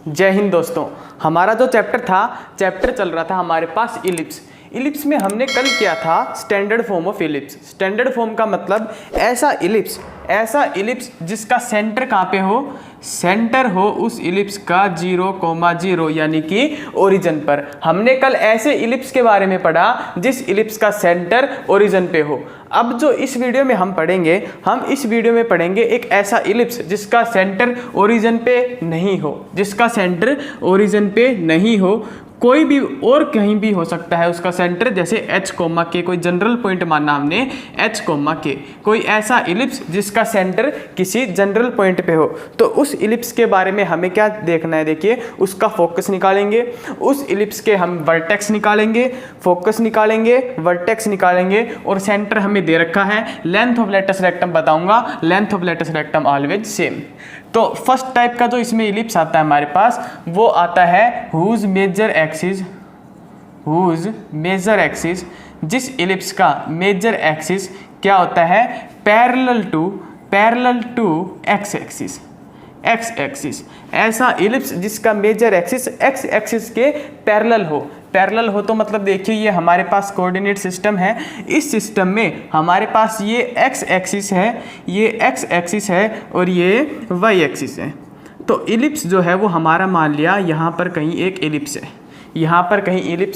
जय हिंद दोस्तों। हमारा जो चैप्टर चल रहा था हमारे पास इलिप्स में हमने कल किया था standard form of ellipse. Standard form का मतलब ऐसा इलिप्स जिसका सेंटर कहाँ पे हो, सेंटर हो उस इलिप्स का 0,0 यानी कि ओरिजिन पर। हमने कल ऐसे इलिप्स के बारे में पढ़ा जिस इलिप्स का सेंटर ओरिजिन पे हो। अब जो इस वीडियो में हम पढ़ेंगे एक ऐसा इलिप्स जिसका सेंटर ओरिजिन पे नहीं हो, कोई भी और कहीं भी हो सकता है उसका सेंटर, जैसे h, के कोई जनरल पॉइंट माना हमने h, के कोई ऐसा इलिप्स जिसका सेंटर किसी जनरल पॉइंट पे हो। तो उस इलिप्स के बारे में हमें क्या देखना है, देखिए उसका फोकस निकालेंगे, उस इलिप्स के हम वर्टेक्स निकालेंगे, फोकस निकालेंगे, वर्टेक्स निकालेंगे और सेंटर हमें दे रखा है। लेंथ ऑफ लेटस रेक्टम बताऊंगा, length of latus rectum always same. तो फर्स्ट टाइप का जो इसमें इलिप्स आता है हमारे पास वो आता है हुज मेजर एक्सिस, जिस इलिप्स का मेजर एक्सिस क्या होता है, पैरेलल टू एक्स एक्सिस। ऐसा इलिप्स जिसका मेजर एक्सिस एक्स एक्सिस के पैरेलल हो तो मतलब देखिए ये हमारे पास कोऑर्डिनेट सिस्टम है। इस सिस्टम में हमारे पास ये एक्स एक्सिस है और ये वाई एक्सिस है। तो इलिप्स जो है वो हमारा मान लिया यहाँ पर कहीं एक इलिप्स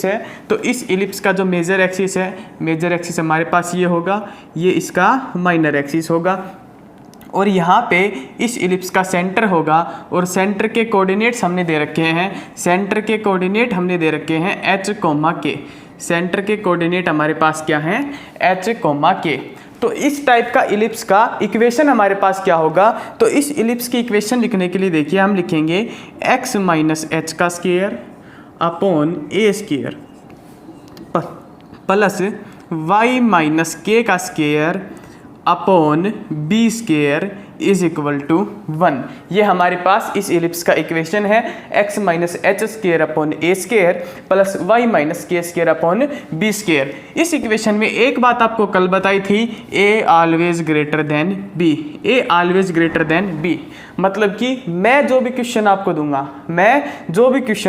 है, तो इस इलिप्स का जो मेजर एक्सिस हमारे पास ये होगा, ये इसका माइनर एक्सिस होगा और यहाँ पे इस इलिप्स का सेंटर होगा और सेंटर के कोऑर्डिनेट्स हमने दे रखे हैं h, k। सेंटर के कोऑर्डिनेट हमारे पास क्या हैं, h, k। तो इस टाइप का इलिप्स का इक्वेशन हमारे पास क्या होगा, तो इस इलिप्स की इक्वेशन लिखने के लिए देखिए हम लिखेंगे x माइनस एच का square upon a square plus y minus k का square upon B square is equal to 1। ये हमारे पास इस इलिप्स का इक्वेशन है, x minus H square upon A square plus y minus K square upon B square. इस equation में एक बात आपको कल बताई थी, a always greater than b। मतलब कि मैं जो भी क्वेश्चन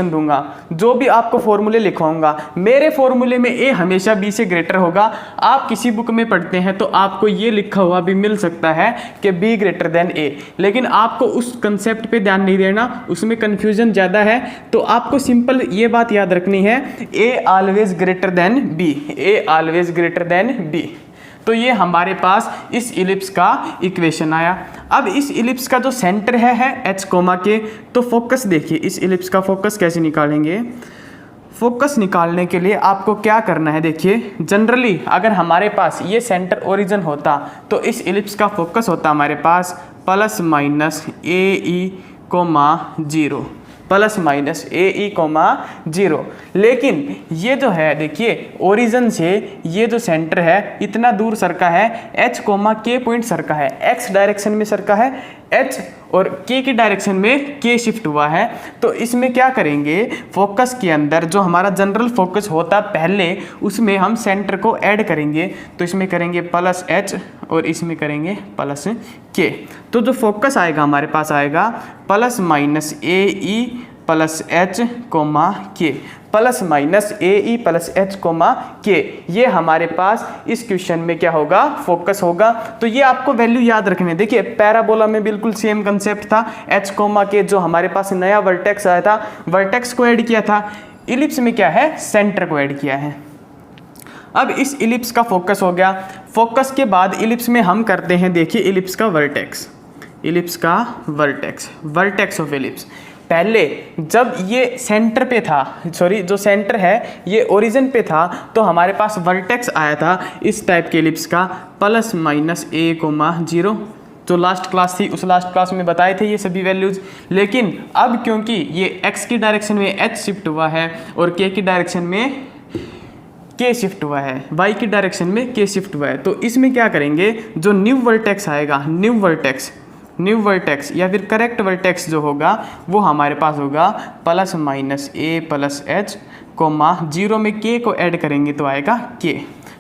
दूंगा, जो भी आपको फॉर्मूले लिखवाऊंगा, मेरे फॉर्मूले में a हमेशा b से ग्रेटर होगा। आप किसी बुक में पढ़ते हैं तो आपको ये लिखा हुआ भी मिल सकता है कि b ग्रेटर देन a, लेकिन आपको उस कंसेप्ट पे ध्यान नहीं देना, उसमें कंफ्यूजन ज़्यादा है। तो आपको सिंपल ये बात याद रखनी है, a always greater than b। तो ये हमारे पास इस इलिप्स का इक्वेशन आया। अब इस इलिप्स का जो सेंटर है h, के, तो फोकस देखिए इस इलिप्स का फोकस कैसे निकालेंगे। फोकस निकालने के लिए आपको क्या करना है, देखिए जनरली अगर हमारे पास ये सेंटर ओरिजिन होता तो इस इलिप्स का फोकस होता हमारे पास प्लस माइनस ए ई 0। लेकिन ये जो है देखिए ओरिजिन से ये जो सेंटर है इतना दूर सरका है, h, k पॉइंट सरका है, x डायरेक्शन में सरका है h और k की डायरेक्शन में k शिफ्ट हुआ है। तो इसमें क्या करेंगे, फोकस के अंदर जो हमारा जनरल फोकस होता पहले उसमें हम सेंटर को ऐड करेंगे, तो इसमें करेंगे प्लस h और इसमें करेंगे प्लस k। तो जो फोकस आएगा हमारे पास आएगा प्लस माइनस ए ई प्लस एच के, प्लस माइनस ए ई प्लस एच के। ये हमारे पास इस क्वेश्चन में क्या होगा, फोकस होगा। तो ये आपको वैल्यू याद रखने, देखिए पैराबोला में बिल्कुल सेम कंसेप्ट था, h, के जो हमारे पास नया वर्टेक्स आया था, वर्टेक्स को ऐड किया था, इलिप्स में क्या है, सेंटर को ऐड किया है। अब इस इलिप्स का फोकस हो गया, फोकस के बाद इलिप्स में हम करते हैं, देखिए इलिप्स का वर्टेक्स ऑफ इलिप्स। पहले जब ये सेंटर पे था, जो सेंटर है ये ओरिजिन पे था, तो हमारे पास वर्टेक्स आया था इस टाइप के इलिप्स का प्लस माइनस ए 0। जो लास्ट क्लास थी उस लास्ट क्लास में बताए थे ये सभी वैल्यूज। लेकिन अब क्योंकि ये x की डायरेक्शन में h शिफ्ट हुआ है और k की डायरेक्शन में k शिफ्ट हुआ है, y की डायरेक्शन में k शिफ्ट हुआ है, तो इसमें क्या करेंगे, जो न्यू वर्टेक्स आएगा, न्यू वर्टेक्स या फिर करेक्ट वर्टेक्स जो होगा वो हमारे पास होगा प्लस माइनस ए प्लस एच 0 में k को ऐड करेंगे तो आएगा k।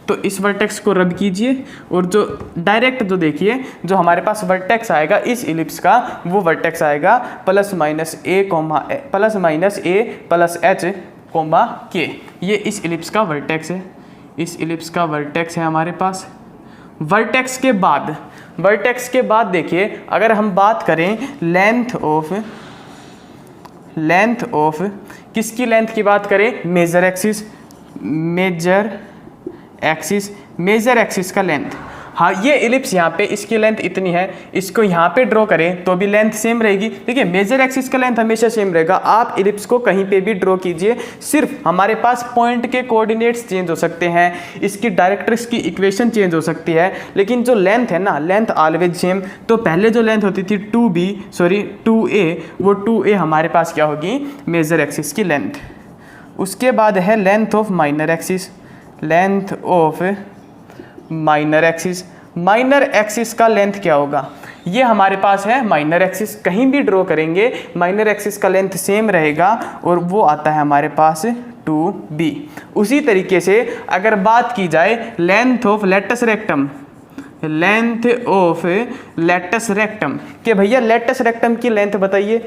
तो इस वर्टेक्स को रब कीजिए और जो डायरेक्ट जो देखिए जो हमारे पास वर्टेक्स आएगा इस इलिप्स का वो वर्टेक्स आएगा प्लस माइनस ए प्लस एच कोमा के। ये इस इलिप्स का वर्टेक्स है, इस इलिप्स का वर्टेक्स है हमारे पास। वर्टेक्स के बाद देखिए अगर हम बात करें लेंथ ऑफ किसकी लेंथ की बात करें, मेजर एक्सिस का लेंथ। हाँ ये इलिप्स यहाँ पे इसकी लेंथ इतनी है, इसको यहाँ पे ड्रॉ करें तो भी लेंथ सेम रहेगी। देखिए मेजर एक्सिस का लेंथ हमेशा सेम रहेगा, आप इलिप्स को कहीं पे भी ड्रॉ कीजिए, सिर्फ हमारे पास पॉइंट के कोऑर्डिनेट्स चेंज हो सकते हैं, इसकी डायरेक्ट्रिक्स की इक्वेशन चेंज हो सकती है, लेकिन जो लेंथ है ना लेंथ ऑलवेज सेम। तो पहले जो लेंथ होती थी 2a, वो 2a हमारे पास क्या होगी, मेजर एक्सिस की लेंथ। उसके बाद है लेंथ ऑफ माइनर एक्सिस का लेंथ क्या होगा, ये हमारे पास है माइनर एक्सिस, कहीं भी ड्रॉ करेंगे माइनर एक्सिस का लेंथ सेम रहेगा और वो आता है हमारे पास 2b। उसी तरीके से अगर बात की जाए लेंथ ऑफ लेटस रेक्टम कि भैया लेटस रेक्टम की लेंथ बताइए,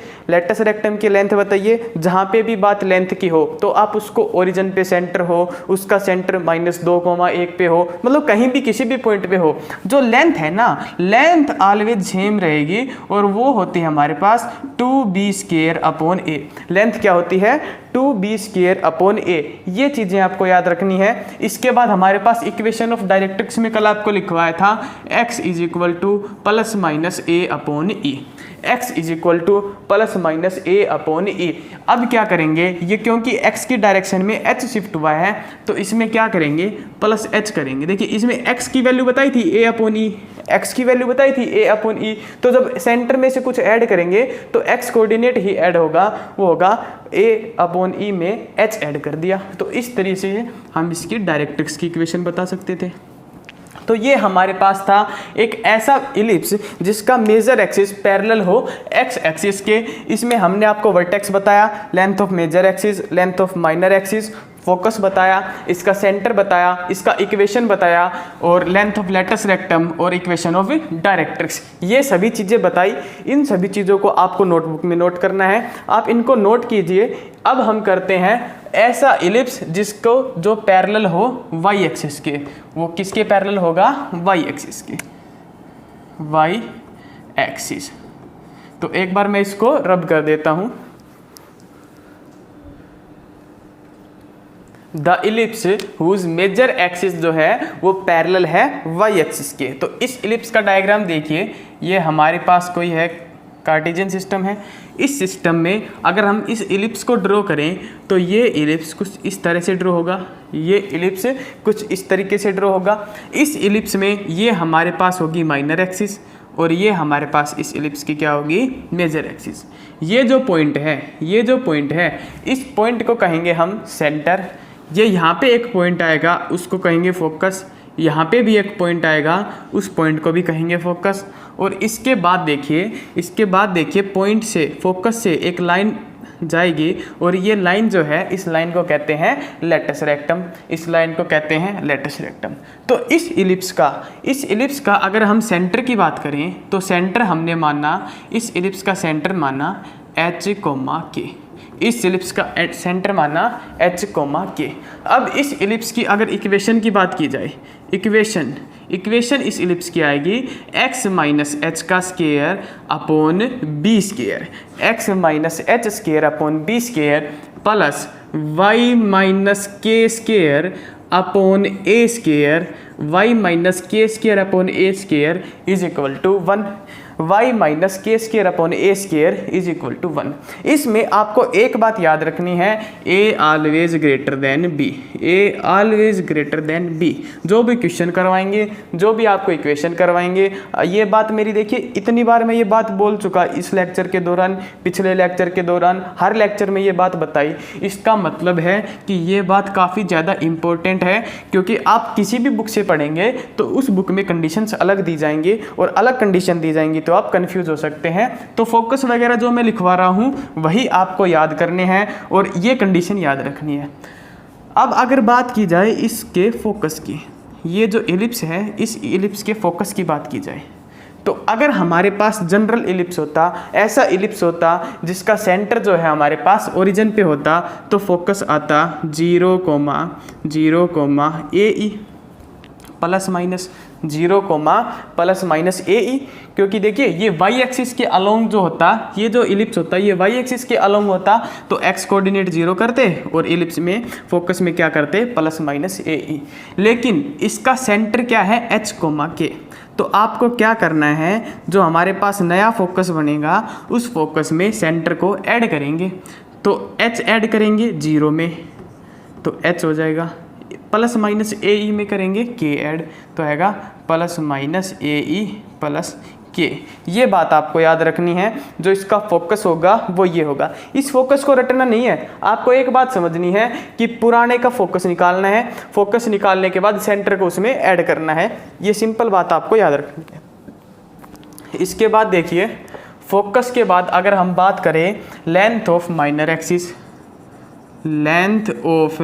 जहाँ पे भी बात लेंथ की हो तो आप उसको ओरिजिन पे सेंटर हो, उसका सेंटर -2,1 पे हो, मतलब कहीं भी किसी भी पॉइंट पे हो, जो लेंथ है ना लेंथ ऑलवेज सेम रहेगी और वो होती है हमारे पास 2b² लेंथ क्या होती है 2b²। ये चीज़ें आपको याद रखनी है। इसके बाद हमारे पास इक्वेशन ऑफ डायरेक्ट्रिक्स में कल आपको लिखवाया था x = +a/e। अब क्या करेंगे, ये क्योंकि x की डायरेक्शन में h शिफ्ट हुआ है तो इसमें क्या करेंगे प्लस h करेंगे। देखिए इसमें x की वैल्यू बताई थी a/e, तो जब सेंटर में से कुछ ऐड करेंगे तो x कोऑर्डिनेट ही ऐड होगा, वो होगा a/e में h ऐड कर दिया। तो इस तरीके से हम इसकी डायरेक्ट्रिक्स की इक्वेशन बता सकते थे। तो ये हमारे पास था एक ऐसा इलिप्स जिसका मेजर एक्सिस पैरेलल हो एक्स एक्सिस के। इसमें हमने आपको वर्टेक्स बताया, length of major axis, length of minor axis, focus बताया, इसका सेंटर बताया, इसका इक्वेशन बताया और लेंथ ऑफ लेटस रेक्टम और इक्वेशन ऑफ डायरेक्ट्रिक्स, ये सभी चीज़ें बताई। इन सभी चीज़ों को आपको नोटबुक में नोट करना है, आप इनको नोट कीजिए। अब हम करते हैं ऐसा इलिप्स जिसको जो पैरेलल हो वाई एक्सिस के। वो किसके पैरेलल होगा, वाई एक्सिस के, वाई एक्सिस। तो एक बार मैं इसको रब कर देता हूँ। The ellipse whose major axis जो है वो पैरेलल है वाई एक्सिस के। तो इस इलिप्स का डायग्राम देखिए, ये हमारे पास कोई है कार्टेशियन सिस्टम है। इस सिस्टम में अगर हम इस इलिप्स को ड्रॉ करें तो ये इलिप्स कुछ इस तरह से ड्रॉ होगा, ये इलिप्स कुछ इस तरीके से ड्रॉ होगा। इस इलिप्स में ये हमारे पास होगी माइनर एक्सिस और ये हमारे पास इस इलिप्स की क्या होगी, मेजर एक्सिस। ये जो पॉइंट है इस पॉइंट को कहेंगे हम सेंटर। ये यहाँ पे एक पॉइंट आएगा उसको कहेंगे फोकस, यहाँ पे भी एक पॉइंट आएगा उस पॉइंट को भी कहेंगे फोकस। और इसके बाद देखिए पॉइंट से फोकस से एक लाइन जाएगी और ये लाइन जो है इस लाइन को कहते हैं लेटस रेक्टम। तो इस इलिप्स का अगर हम सेंटर की बात करें तो सेंटर हमने माना, इस इलिप्स का सेंटर माना h,k, इस इलिप्स का सेंटर माना h,k। अब इस इलिप्स की अगर इक्वेशन की बात की जाए, इक्वेशन इस इलिप्स की आएगी x - h² upon b² plus y - k² upon a² is equal to 1। y - k² upon a² is equal to 1। इसमें आपको एक बात याद रखनी है, a always greater than b। जो भी क्वेश्चन करवाएंगे, जो भी आपको इक्वेशन करवाएंगे, ये बात मेरी देखिए इतनी बार मैं ये बात बोल चुका इस लेक्चर के दौरान, पिछले लेक्चर के दौरान, हर लेक्चर में ये बात बताई। इसका मतलब है कि ये बात काफ़ी ज़्यादा इम्पोर्टेंट है, क्योंकि आप किसी भी बुक से पढ़ेंगे तो उस बुक में कंडीशंस अलग दी जाएंगी और अलग कंडीशन दी जाएंगी तो आप कंफ्यूज हो सकते हैं। तो फोकस वगैरह जो मैं लिखवा रहा हूँ वही आपको याद करने हैं और ये कंडीशन याद रखनी है। अब अगर बात की जाए इसके फोकस की, ये जो इलिप्स है, इस इलिप्स के फोकस की बात की जाए तो अगर हमारे पास जनरल इलिप्स होता, ऐसा इलिप्स होता जिसका सेंटर जो है हमारे पास ओरिजिन पे होता, तो फोकस आता 0,0, AE plus minus 0, plus minus AE, क्योंकि देखिए ये वाई एक्सिस के अलोंग जो होता, ये जो इलिप्स होता ये वाई एक्सिस के अलोंग होता तो एक्स कोऑर्डिनेट 0 करते और इलिप्स में फोकस में क्या करते प्लस माइनस AE। लेकिन इसका सेंटर क्या है H, K। तो आपको क्या करना है, जो हमारे पास नया फोकस बनेगा उस फोकस में सेंटर को ऐड करेंगे। तो H ऐड करेंगे 0 में तो H हो जाएगा, प्लस माइनस AE में करेंगे K ऐड तो आएगा plus minus AE plus K। ये बात आपको याद रखनी है, जो इसका फोकस होगा वो ये होगा। इस फोकस को रटना नहीं है, आपको एक बात समझनी है कि पुराने का फोकस निकालना है, फोकस निकालने के बाद सेंटर को उसमें ऐड करना है। ये सिंपल बात आपको याद रखनी है। इसके बाद देखिए, फोकस के बाद अगर हम बात करें length of minor axis, length of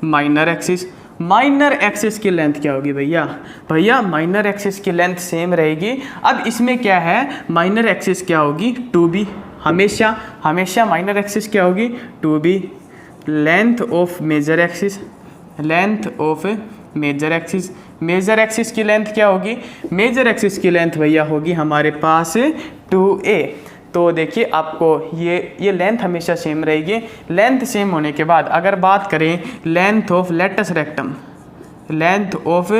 minor axis, minor axis की लेंथ क्या होगी भैया माइनर एक्सिस की लेंथ सेम रहेगी। अब इसमें क्या है, माइनर एक्सिस क्या होगी 2b, हमेशा माइनर एक्सिस क्या होगी 2b। Length of major axis, length of major axis, major axis की लेंथ क्या होगी, मेजर एक्सिस की लेंथ भैया होगी हमारे पास 2a। तो देखिए आपको ये लेंथ हमेशा सेम रहेगी। लेंथ सेम होने के बाद अगर बात करें length of latus rectum, length of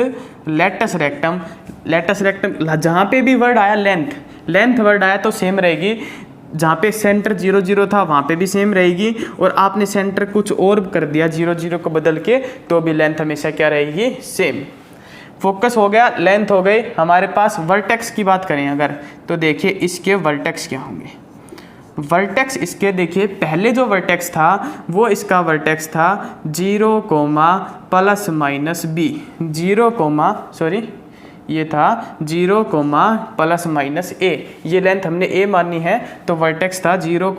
latus rectum, latus rectum जहाँ पे भी वर्ड आया लेंथ वर्ड आया तो सेम रहेगी। जहाँ पे सेंटर 0, 0 था वहाँ पे भी सेम रहेगी, और आपने सेंटर कुछ और कर दिया 0, 0 को बदल के तो भी लेंथ हमेशा क्या रहेगी सेम। फोकस हो गया, लेंथ हो गई। हमारे पास वर्टेक्स की बात करें अगर तो देखिए इसके वर्टेक्स क्या होंगे। वर्टेक्स इसके देखिए पहले जो वर्टेक्स था वो इसका वर्टेक्स था 0, प्लस माइनस B, ये था 0, प्लस माइनस A। ये लेंथ हमने A मानी है तो वर्टेक्स था 0,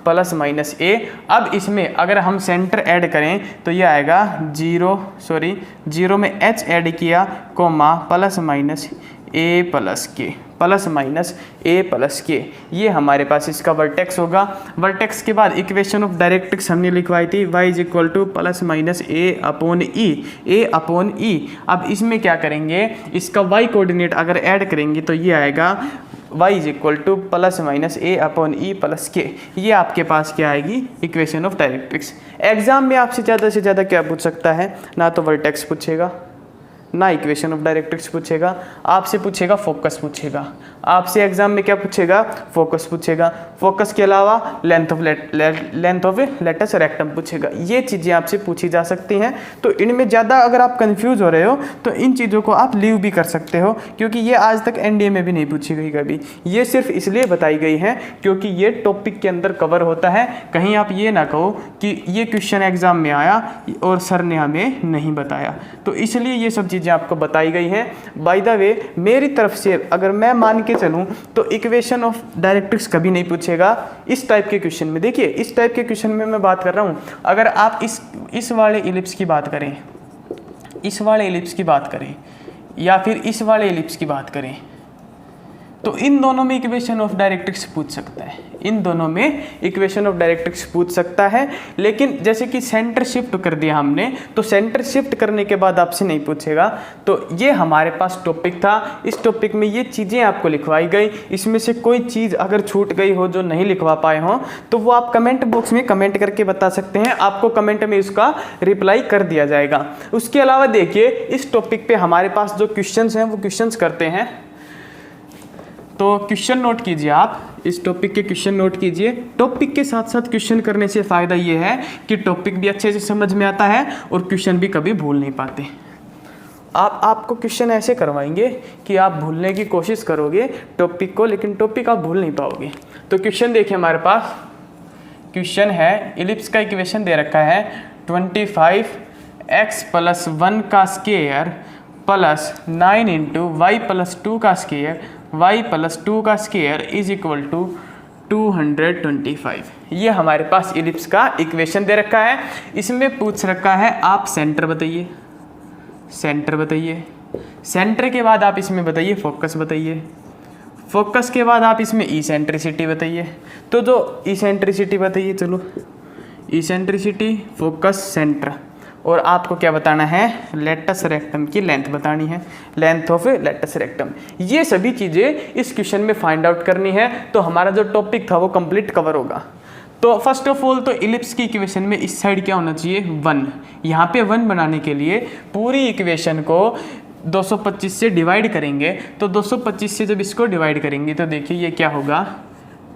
प्लस माइनस A। अब इसमें अगर हम सेंटर ऐड करें तो ये आएगा 0 में H ऐड किया, plus minus A plus K, plus minus A plus K। ये हमारे पास इसका वर्टेक्स होगा। वर्टेक्स के बाद इक्वेशन ऑफ डायरेक्ट्रिक्स हमने लिखवाई थी y is equal two plus minus A upon E। अब इसमें क्या करेंगे, इसका y कोऑर्डिनेट अगर ऐड करेंगे तो ये आएगा y is equal two plus minus A upon E plus K। ये आपके पास क्या आएगी इक्वेशन ऑफ डायरेक्ट्रिक्स। एग्जाम में आपसे ज़्यादा से ज़्यादा क्या पूछ सकता है, ना तो वर्टेक्स पूछेगा ना इक्वेशन ऑफ डायरेक्ट्रिक्स पूछेगा, आपसे पूछेगा फोकस पूछेगा। आपसे एग्जाम में क्या पूछेगा, फोकस पूछेगा। फोकस के अलावा लेंथ ऑफ लेटस रेक्टम पूछेगा। ये चीज़ें आपसे पूछी जा सकती हैं। तो इनमें ज़्यादा अगर आप कंफ्यूज हो रहे हो तो इन चीज़ों को आप लीव भी कर सकते हो, क्योंकि ये आज तक एनडीए में भी नहीं पूछी गई कभी। ये सिर्फ इसलिए बताई गई है क्योंकि ये टॉपिक के अंदर कवर होता है। कहीं आप ये ना कहो कि ये क्वेश्चन एग्जाम में आया और सर ने हमें नहीं बताया, तो इसलिए ये सब चीज़ें आपको बताई गई हैं। बाय द वे मेरी तरफ से अगर मैं मान के चलूं तो इक्वेशन ऑफ डायरेक्ट्रिक्स कभी नहीं पूछेगा इस टाइप के क्वेश्चन में। देखिए इस टाइप के क्वेश्चन में मैं बात कर रहा हूं, अगर आप इस वाले इलिप्स की बात करें, इस वाले इलिप्स की बात करें या फिर इस वाले इलिप्स की बात करें तो इन दोनों में इक्वेशन ऑफ डायरेक्ट्रिक्स पूछ सकता है, इन दोनों में इक्वेशन ऑफ डायरेक्ट्रिक्स पूछ सकता है। लेकिन जैसे कि सेंटर शिफ्ट कर दिया हमने, तो सेंटर शिफ्ट करने के बाद आपसे नहीं पूछेगा। तो ये हमारे पास टॉपिक था, इस टॉपिक में ये चीज़ें आपको लिखवाई गई। इसमें से कोई चीज़ अगर छूट गई हो जो नहीं लिखवा पाए हों तो वो आप कमेंट बॉक्स में कमेंट करके बता सकते हैं, आपको कमेंट में उसका रिप्लाई कर दिया जाएगा। उसके अलावा देखिए इस टॉपिक पे हमारे पास जो क्वेश्चंस हैं वो क्वेश्चंस करते हैं, तो क्वेश्चन नोट कीजिए, आप इस टॉपिक के क्वेश्चन नोट कीजिए। टॉपिक के साथ साथ क्वेश्चन करने से फ़ायदा ये है कि टॉपिक भी अच्छे से समझ में आता है और क्वेश्चन भी कभी भूल नहीं पाते। आपको क्वेश्चन ऐसे करवाएंगे कि आप भूलने की कोशिश करोगे टॉपिक को, लेकिन टॉपिक आप भूल नहीं पाओगे। तो क्वेश्चन देखिए, हमारे पास क्वेश्चन है, इलिप्स का इक्वेशन दे रखा है 25x + 1 का स्क्वायर प्लस 9 × y + 2 का स्क्वायर y + 2 का स्क्वायर इज इक्वल टू 225। ये हमारे पास इलिप्स का इक्वेशन दे रखा है। इसमें पूछ रखा है आप सेंटर बताइए, सेंटर बताइए, सेंटर के बाद आप इसमें बताइए फोकस बताइए, फोकस के बाद आप इसमें इसेंट्रिसिटी बताइए। तो जो इसेंट्रिसिटी बताइए, चलो इसेंट्रिसिटी, फोकस, सेंटर, और आपको क्या बताना है, लेटस रेक्टम की लेंथ बतानी है, लेंथ ऑफ लेटस रेक्टम। ये सभी चीज़ें इस क्वेश्चन में फाइंड आउट करनी है, तो हमारा जो टॉपिक था वो कंप्लीट कवर होगा। तो फर्स्ट ऑफ ऑल तो इलिप्स की इक्वेशन में इस साइड क्या होना चाहिए, 1। यहाँ पे 1 बनाने के लिए पूरी इक्वेशन को 225 से डिवाइड करेंगे। तो 225 से जब इसको डिवाइड करेंगे तो देखिए ये क्या होगा,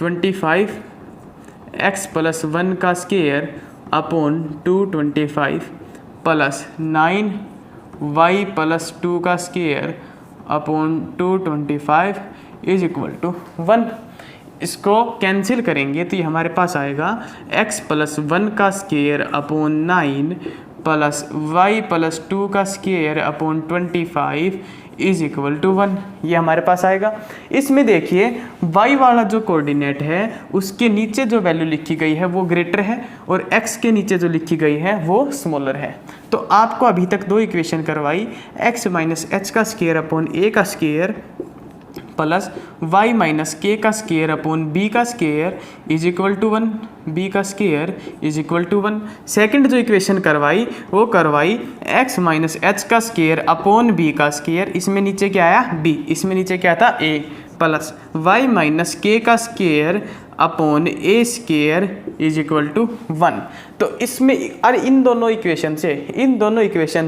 25x + 1 का स्क्वायर अपॉन 225 प्लस 9y + 2 का square upon 225 is equal to 1। इसको कैंसिल करेंगे तो ये हमारे पास आएगा x + 1 का स्क्वायर अपॉन 9 प्लस y + 2 का square upon 25 is equal to 1। ये हमारे पास आएगा। इसमें देखिए y वाला जो कोऑर्डिनेट है उसके नीचे जो वैल्यू लिखी गई है वो ग्रेटर है और x के नीचे जो लिखी गई है वो स्मॉलर है। तो आपको अभी तक 2 इक्वेशन करवाई, x - h का स्क्वायर अपॉन a का स्क्वायर प्लस y - k का स्क्वायर अपॉन b का square is equal to 1, b का square is equal to 1। Second जो इक्वेशन करवाई वो करवाई x - h का स्क्वायर अपॉन b का स्क्वायर, इसमें नीचे क्या आया b, इसमें नीचे क्या था a, प्लस y - k का square upon a square is equal to 1। तो इसमें और इन दोनों इक्वेशन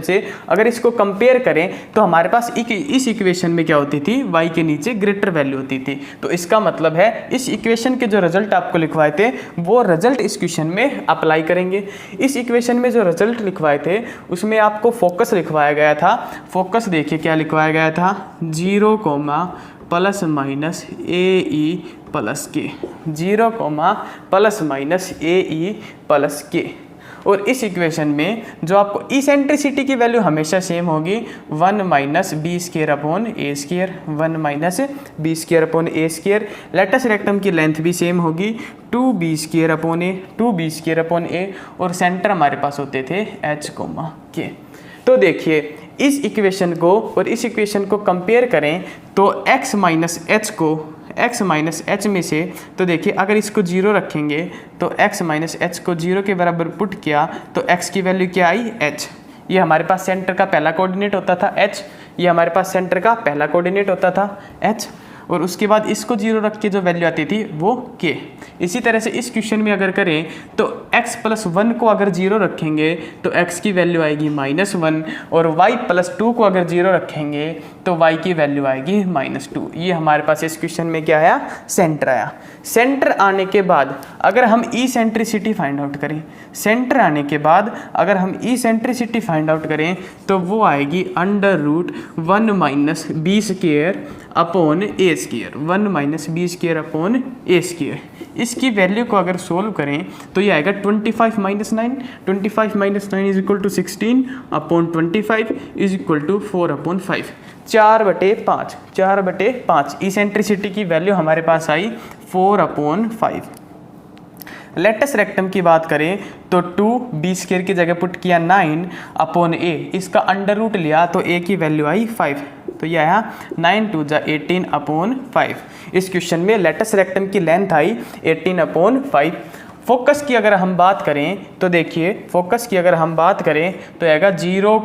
से अगर इसको कंपेयर करें तो हमारे पास इस इक्वेशन में क्या होती थी, y के नीचे ग्रेटर वैल्यू होती थी। तो इसका मतलब है इस इक्वेशन के जो रिजल्ट आपको लिखवाए थे वो रिजल्ट इस क्वेश्चन में अप्लाई करेंगे। इस इक्वेशन में जो रिजल्ट लिखवाए थे उसमें आपको फोकस लिखवाया गया था। फोकस देखिए क्या लिखवाया गया था, 0, ± AE + K, 0, ± AE + K। और इस इक्वेशन में जो आपको इसेंट्रिसिटी की वैल्यू हमेशा सेम होगी, 1 - b² upon a square, 1 - b² upon a square. Latus rectum की लेंथ भी सेम होगी, 2b² upon a, 2b² upon a, और सेंटर हमारे पास होते थे h, k। तो देखिए इस इक्वेशन को और इस इक्वेशन को कंपेयर करें तो x - h में से, तो देखिए अगर इसको 0 रखेंगे तो x - h को 0 के बराबर पुट किया तो x की वैल्यू क्या आई, h। ये हमारे पास सेंटर का पहला कोऑर्डिनेट होता था h, ये हमारे पास सेंटर का पहला कोऑर्डिनेट होता था h, और उसके बाद इसको 0 रख के जो वैल्यू आती थी वो k। इसी तरह से इस क्वेश्चन में अगर करें तो x + 1 को अगर 0 रखेंगे तो x की वैल्यू आएगी -1, और y + 2 को अगर 0 रखेंगे तो y की वैल्यू आएगी -2। ये हमारे पास इस क्वेश्चन में क्या आया, सेंटर आया। सेंटर आने के बाद अगर हम इसेंट्रिसिटी फाइंड आउट करें, सेंटर आने के बाद अगर हम इसेंट्रिसिटी फाइंड आउट करें तो वो आएगी √1 - b² upon a square, 1 - b² upon a square. इसकी वैल्यू को अगर सोल्व करें तो ये आएगा 25 - 9, 25 - 9 is equal to 16 upon 25 is equal to 4/5, 4/5, 4/5। Eccentricity की वैल्यू हमारे पास आई 4/5। लेटस रेक्टम की बात करें तो 2b² की जगह पुट किया 9 अपॉन a, इसका अंडर रूट लिया तो a की वैल्यू आई 5, तो यह आया 9 × 2 = 18/5। इस क्वेश्चन में लेटस रेक्टम की लेंथ आई 18/5। फोकस की अगर हम बात करें तो देखिए फोकस की अगर हम बात करें तो आएगा 0,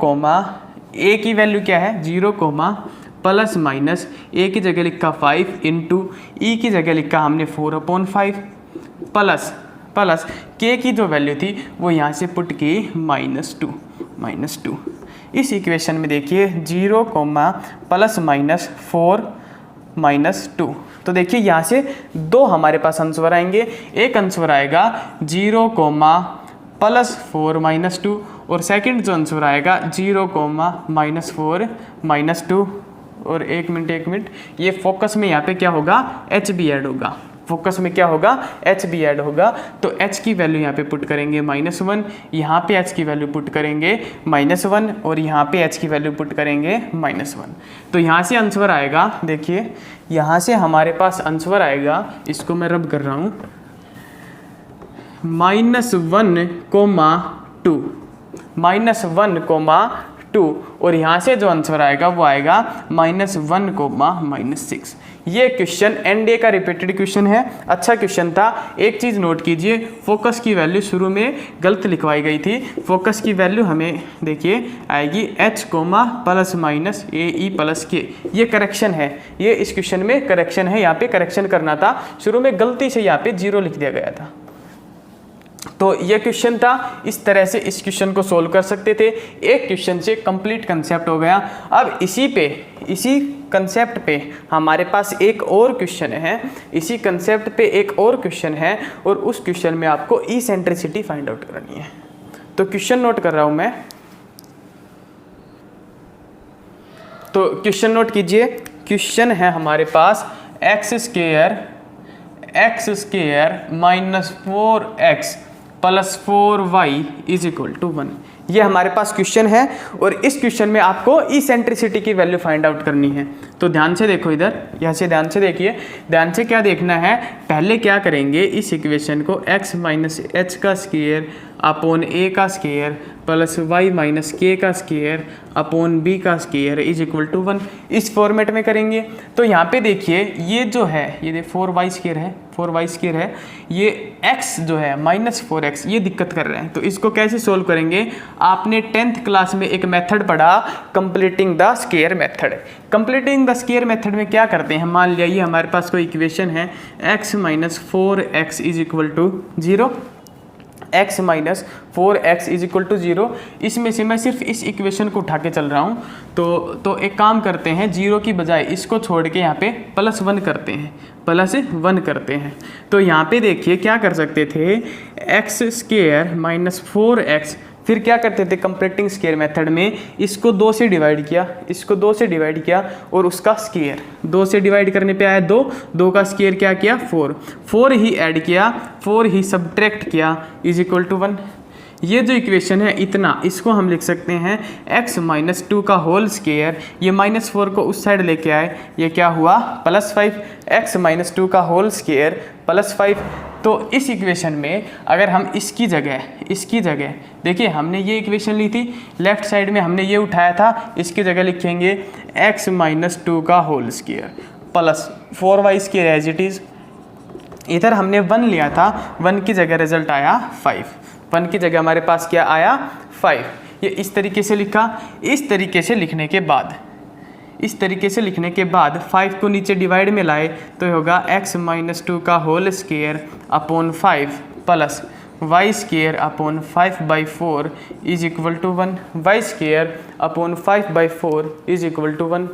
a की वैल्यू क्या है, 0, ± a की जगह लिखा 5 × e की जगह लिखा हमने 4/5 प्लस k की जो वैल्यू थी वो यहाँ से पुट की -2। इस इक्वेशन में देखिए 0, ±4 -2, तो देखिए यहाँ से 2 हमारे पास आंसर आएंगे। एक आंसर आएगा 0, +4 -2, और सेकंड जो आंसर आएगा 0, -4 -2। और एक मिनट, ये फोकस में यहाँ पे क्या होगा, h भी ऐड होगा। फोकस में क्या होगा, h भी ऐड होगा। तो h की वैल्यू यहाँ पे पुट करेंगे -1, यहाँ पे h की वैल्यू पुट करेंगे -1, और यहाँ पे h की वैल्यू पुट करेंगे -1। तो यहाँ से आंसर आएगा, देखिए यहाँ से हमारे पास आंसर आएगा, इसको मैं रब कर रहा हूँ, -1, -2 2 और यहाँ से जो आंसर आएगा वो आएगा -1, -6। ये क्वेश्चन एनडीए का रिपीटेड क्वेश्चन है, अच्छा क्वेश्चन था। एक चीज़ नोट कीजिए, फोकस की वैल्यू शुरू में गलत लिखवाई गई थी। फोकस की वैल्यू हमें देखिए आएगी h plus minus AE plus K। ये करेक्शन है, ये इस क्वेश्चन में करेक्शन है, यहाँ पे करेक्शन करना था। शुरू में गलती से यहाँ पे 0 लिख दिया गया था। तो ये क्वेश्चन था, इस तरह से इस क्वेश्चन को सोल्व कर सकते थे। एक क्वेश्चन से कंप्लीट कंसेप्ट हो गया। अब इसी कंसेप्ट पे हमारे पास एक और क्वेश्चन है, इसी कंसेप्ट पे एक और क्वेश्चन है और उस क्वेश्चन में आपको इसेंट्रिसिटी फाइंड आउट करनी है। तो क्वेश्चन नोट कर रहा हूं मैं, तो क्वेश्चन नोट कीजिए। क्वेश्चन है हमारे पास x square -4x plus 4y is equal to 1। ये हमारे पास क्वेश्चन है और इस क्वेश्चन में आपको इसेंट्रिसिटी की वैल्यू फाइंड आउट करनी है। तो ध्यान से देखो, इधर यहाँ से ध्यान से देखिए, ध्यान से क्या देखना है। पहले क्या करेंगे, इस इक्वेशन को x माइनस एच का स्क्वायर अपॉन a का square plus y minus k का स्क्वायर अपॉन b का स्क्वायर इज इक्वल टू 1, इस फॉर्मेट में करेंगे। तो यहाँ पे देखिए ये जो है, ये 4y स्क्वायर है, 4y स्क्वायर है, ये x जो है -4x, ये दिक्कत कर रहे हैं। तो इसको कैसे सोल्व करेंगे, आपने 10th क्लास में एक मेथड पढ़ा, completing the square method. Completing the square method में क्या करते हैं, मान लिया ये हमारे पास कोई इक्वेशन है x minus 4x is equal to 0, x minus 4x is equal to 0। इसमें से मैं सिर्फ इस इक्वेशन को उठा के चल रहा हूँ। तो एक काम करते हैं, 0 की बजाय इसको छोड़ के यहाँ पे +1 करते हैं, +1 करते हैं। तो यहाँ पे देखिए क्या कर सकते थे, x स्क्वायर माइनस 4x, फिर क्या करते थे कंप्लीटिंग स्क्वायर मेथड में, इसको 2 से डिवाइड किया, इसको 2 से डिवाइड किया और उसका स्क्वायर 2 से डिवाइड करने पे आया 2 का स्क्वायर क्या किया 4 ही ऐड किया, 4 ही सब्ट्रैक्ट किया इज इक्वल टू 1। ये जो इक्वेशन है इतना, इसको हम लिख सकते हैं x माइनस 2 का होल स्क्वायर, ये -4 को उस साइड लेके आए, ये क्या हुआ +5, x माइनस 2 का होल स्क्वायर +5। तो इस इक्वेशन में अगर हम इसकी जगह देखिए, हमने ये इक्वेशन ली थी, लेफ्ट साइड में हमने ये उठाया था, इसकी जगह लिखेंगे x माइनस 2 का whole square plus 4y square as it is. इधर हमने 1 लिया था, 1 की जगह रिजल्ट आया 5, 1 की जगह हमारे पास क्या आया 5। ये इस तरीके से लिखा। इस तरीके से लिखने के बाद 5 को नीचे डिवाइड में लाए तो होगा x माइनस 2 का whole square upon 5 plus y square upon 5/4 is equal to 1, y square upon 5/4 is equal to 1।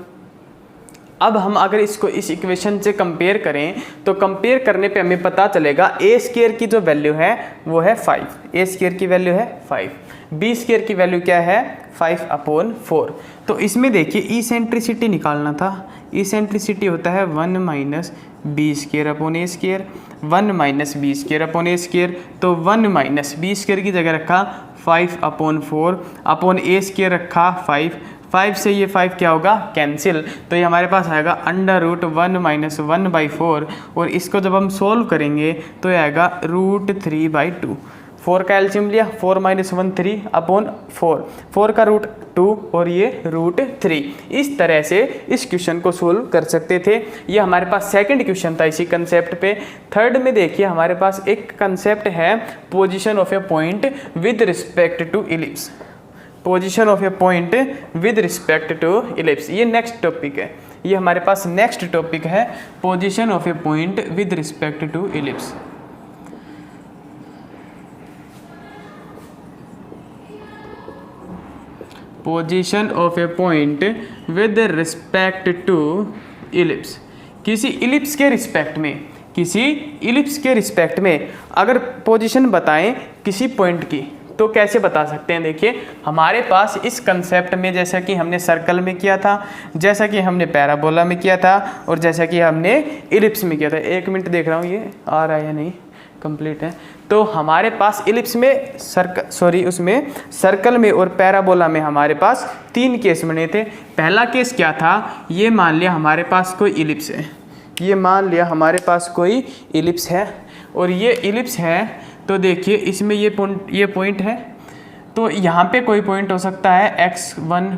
अब हम अगर इसको इस इक्वेशन से कंपेयर करें तो कंपेयर करने पे हमें पता चलेगा a स्क्वायर की जो वैल्यू है वो है 5, a स्क्वायर की वैल्यू है 5, b स्क्वायर की वैल्यू क्या है 5/4। तो इसमें देखिए इसेंट्रिसिटी निकालना था, इसेंट्रिसिटी होता है 1 minus B square upon A square, 1 minus B square upon A square. तो 1 माइनस बी स्क्वायर की जगह रखा 5/4 अपॉन ए स्क्वायर रखा 5 से ये 5 क्या होगा कैंसिल। तो ये हमारे पास आएगा √1 माइनस 1/4 और इसको जब हम सोल्व करेंगे तो ये आएगा √3/2। 4 का एलसीएम लिया, 4 माइनस 1 3 अपॉन 4 का रूट 2 और ये √3। इस तरह से इस क्वेश्चन को सोल्व कर सकते थे। ये हमारे पास सेकंड क्वेश्चन था इसी कंसेप्ट पे। थर्ड में देखिए हमारे पास एक कंसेप्ट है position of a point with respect to ellipse, position of a point with respect to ellipse. ये नेक्स्ट टॉपिक है, ये हमारे पास नेक्स्ट टॉपिक है position of a point with respect to ellipse. Position of a point with respect to ellipse. किसी ellipse के respect में, किसी इलिप्स के रिस्पेक्ट में अगर पोजीशन बताएं किसी पॉइंट की तो कैसे बता सकते हैं। देखिए हमारे पास इस कंसेप्ट में जैसा कि हमने सर्कल में किया था, जैसा कि हमने पैराबोला में किया था और जैसा कि हमने इलिप्स में किया था। 1 मिनट देख रहा हूँ ये आ रहा है या नहीं, कंप्लीट है। तो हमारे पास इलिप्स में उसमें सर्कल में और पैराबोला में हमारे पास 3 केस बने थे। पहला केस क्या था, ये मान लिया हमारे पास कोई इलिप्स है, ये मान लिया हमारे पास कोई इलिप्स है और ये इलिप्स है। तो देखिए इसमें ये पॉइंट है, तो यहाँ पे कोई पॉइंट हो सकता है x1,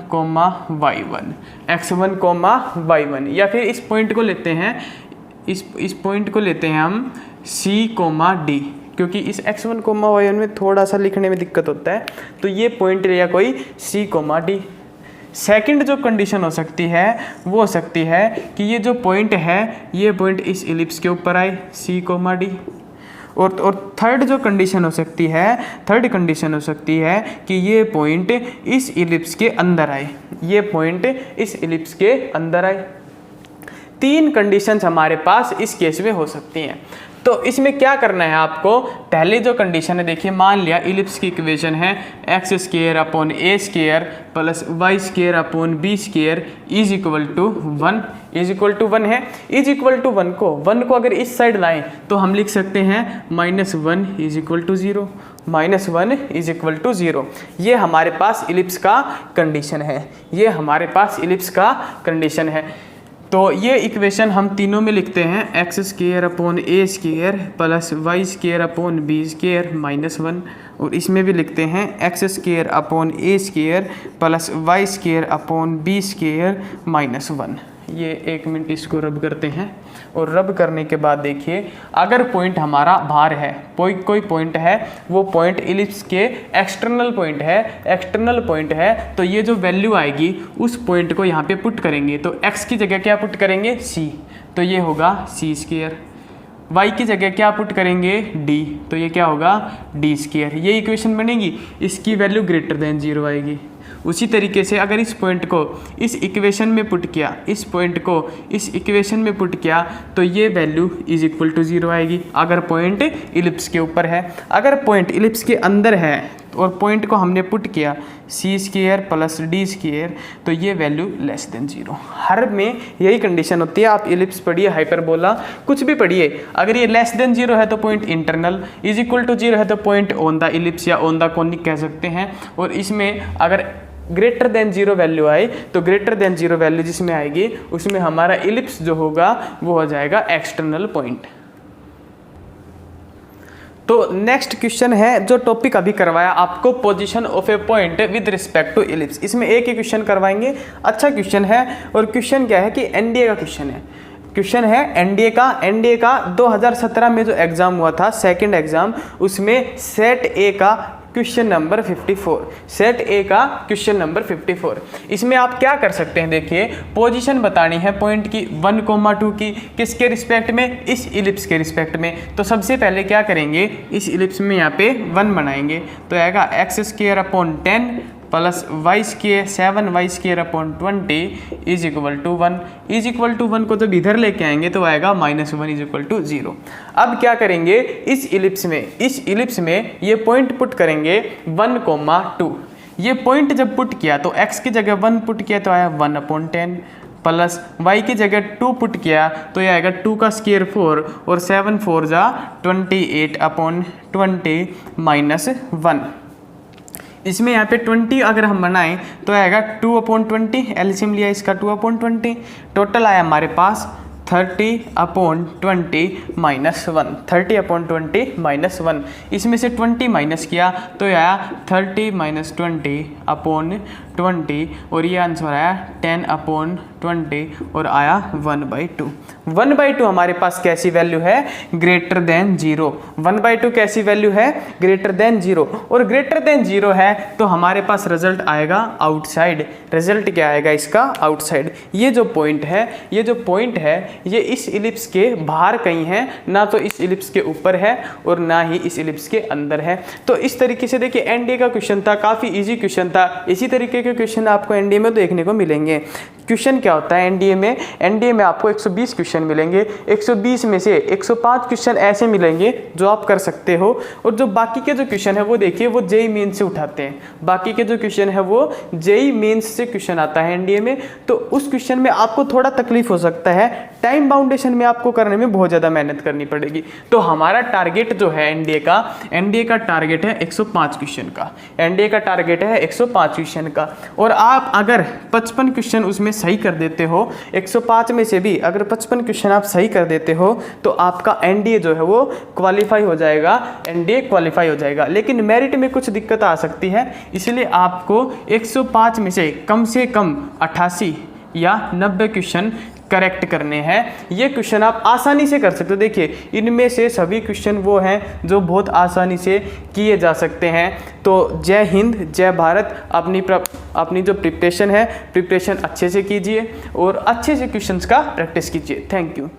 y1, x1, y1, या फिर इस पॉइंट को लेते हैं, इस पॉइंट को लेते हैं हम C, D, क्योंकि इस x1, y1 में थोड़ा सा लिखने में दिक्कत होता है, तो ये पॉइंट लिया कोई C, D। सेकंड जो कंडीशन हो सकती है वो हो सकती है कि ये जो पॉइंट है ये पॉइंट इस इलिप्स के ऊपर आए C, D। और थर्ड जो कंडीशन हो सकती है, थर्ड कंडीशन हो सकती है कि ये पॉइंट इस इलिप्स के अंदर आए, ये पॉइंट इस इलिप्स के अंदर आए। 3 कंडीशंस हमारे पास इस केस में हो सकती हैं। तो इसमें क्या करना है आपको, पहले जो कंडीशन है देखिए, मान लिया इलिप्स की इक्वेशन है x² upon a² plus y² upon b² is equal to 1, is equal to 1 है। इज इक्वल टू 1 को अगर इस साइड लाएं तो हम लिख सकते हैं -1 is equal to 0, -1 is equal to 0। ये हमारे पास इलिप्स का कंडीशन है, ये हमारे पास इलिप्स का कंडीशन है। तो ये इक्वेशन हम तीनों में लिखते हैं x² upon a² plus y² upon b² -1, और इसमें भी लिखते हैं x² upon a² plus y² upon b² -1। ये 1 मिनट इसको रब करते हैं, और रब करने के बाद देखिए, अगर पॉइंट हमारा बाहर है, कोई पॉइंट है, वो पॉइंट इलिप्स के एक्सटर्नल पॉइंट है, तो ये जो वैल्यू आएगी उस पॉइंट को यहाँ पे पुट करेंगे। तो x की जगह क्या पुट करेंगे, c, तो ये होगा c²। y की जगह क्या पुट करेंगे, d, तो ये क्या होगा d²। ये इक्वेशन बनेगी, इसकी वैल्यू ग्रेटर देन 0 आएगी। उसी तरीके से अगर इस पॉइंट को इस इक्वेशन में पुट किया, इस पॉइंट को इस इक्वेशन में पुट किया, तो ये वैल्यू इज इक्वल टू 0 आएगी अगर पॉइंट इलिप्स के ऊपर है। अगर पॉइंट इलिप्स के अंदर है और पॉइंट को हमने पुट किया c² प्लस d², तो ये वैल्यू लेस देन 0। हर में यही कंडीशन होती है। आप इलिप्स पढ़िए, हाइपरबोला, कुछ भी पढ़िए, अगर ये लेस देन 0 है तो point internal, is equal to 0 है तो पॉइंट ऑन द इलिप्स या ऑन द कॉनिक कह सकते हैं। और इसमें अगर ग्रेटर देन 0 वैल्यू आए तो ग्रेटर देन 0 वैल्यू जिसमें आएगी उसमें हमारा इलिप्स जो होगा वो हो जाएगा एक्सटर्नल पॉइंट। तो नेक्स्ट क्वेश्चन है जो टॉपिक अभी करवाया आपको, position of a point with respect to ellipse. इसमें एक ही क्वेश्चन करवाएंगे, अच्छा क्वेश्चन है। और क्वेश्चन क्या है कि एनडीए का क्वेश्चन है एनडीए का 2017 में जो एग्जाम हुआ था, सेकंड एग्जाम, उसमें सेट ए का क्वेश्चन नंबर 54, सेट ए का क्वेश्चन नंबर 54। इसमें आप क्या कर सकते हैं, देखिए, पोजीशन बतानी है पॉइंट की 1, 2 की, किसके रिस्पेक्ट में, इस इलिप्स के रिस्पेक्ट में। तो सबसे पहले क्या करेंगे, इस इलिप्स में यहाँ पे 1 बनाएंगे, तो आएगा x² upon 10 plus y² 7y² upon 20 is equal to 1। Is equal to 1 को जब इधर लेके आएंगे तो आएगा -1 इज इक्वल टू 0। अब क्या करेंगे, इस इलिप्स में ये पॉइंट पुट करेंगे 1, 2। ये पॉइंट जब पुट किया तो x की जगह 1 पुट किया तो आया 1/10 प्लस y की जगह 2 पुट किया तो ये आएगा 2 का स्क्वायर 4 और 7 4 जा 28/20 -1। इसमें यहाँ पे 20 अगर हम बनाएं तो आएगा 2/20, एलसीएम लिया इसका 2/20, टोटल आया हमारे पास 30/20 -1, 30/20 -1। इसमें से 20 माइनस किया तो आया 30 - 20/20 और ये आंसर आया 10/20 और आया 1/2। 1/2 हमारे पास कैसी वैल्यू है, ग्रेटर देन 0। 1/2 कैसी वैल्यू है, ग्रेटर देन 0। और ग्रेटर देन 0 है तो हमारे पास रिजल्ट आएगा आउटसाइड। रिजल्ट क्या आएगा इसका, आउटसाइड। ये जो पॉइंट है ये इस इलिप्स के बाहर कहीं है, ना तो इस इलिप्स के ऊपर है और ना ही इस इलिप्स के अंदर है। तो इस तरीके से देखिए, एनडीए का क्वेश्चन था, काफ़ी इजी क्वेश्चन था। इसी तरीके के क्वेश्चन आपको एनडीए में देखने को मिलेंगे। क्वेश्चन क्या होता है एनडीए में आपको 120 क्वेश्चन मिलेंगे। 120 में से 105 क्वेश्चन ऐसे मिलेंगे जो आप कर सकते हो, और जो बाकी के जो क्वेश्चन है वो देखिए वो जेईई मेंस से उठाते हैं। बाकी के जो क्वेश्चन है वो जेईई मेंस से क्वेश्चन आता है एनडीए में, तो उस क्वेश्चन में आपको थोड़ा तकलीफ हो सकता है, टाइम बाउंडेशन में आपको करने में बहुत ज़्यादा मेहनत करनी पड़ेगी। तो हमारा टारगेट जो है एनडीए का टारगेट है 105 क्वेश्चन का। एनडीए का टारगेट है 105 क्वेश्चन का, और आप अगर 55 क्वेश्चन उसमें सही कर देते हो, 105 में से भी अगर 55 क्वेश्चन आप सही कर देते हो तो आपका एनडीए जो है वो क्वालिफाई हो जाएगा, एनडीए क्वालिफाई हो जाएगा। लेकिन मेरिट में कुछ दिक्कत आ सकती है, इसलिए आपको 105 में से कम 88 या 90 क्वेश्चन करेक्ट करने हैं। ये क्वेश्चन आप आसानी से कर सकते हो। देखिए इनमें से सभी क्वेश्चन वो हैं जो बहुत आसानी से किए जा सकते हैं। तो जय हिंद, जय भारत। अपनी जो प्रिपरेशन है, प्रिपरेशन अच्छे से कीजिए और अच्छे से क्वेश्चंस का प्रैक्टिस कीजिए। Thank you.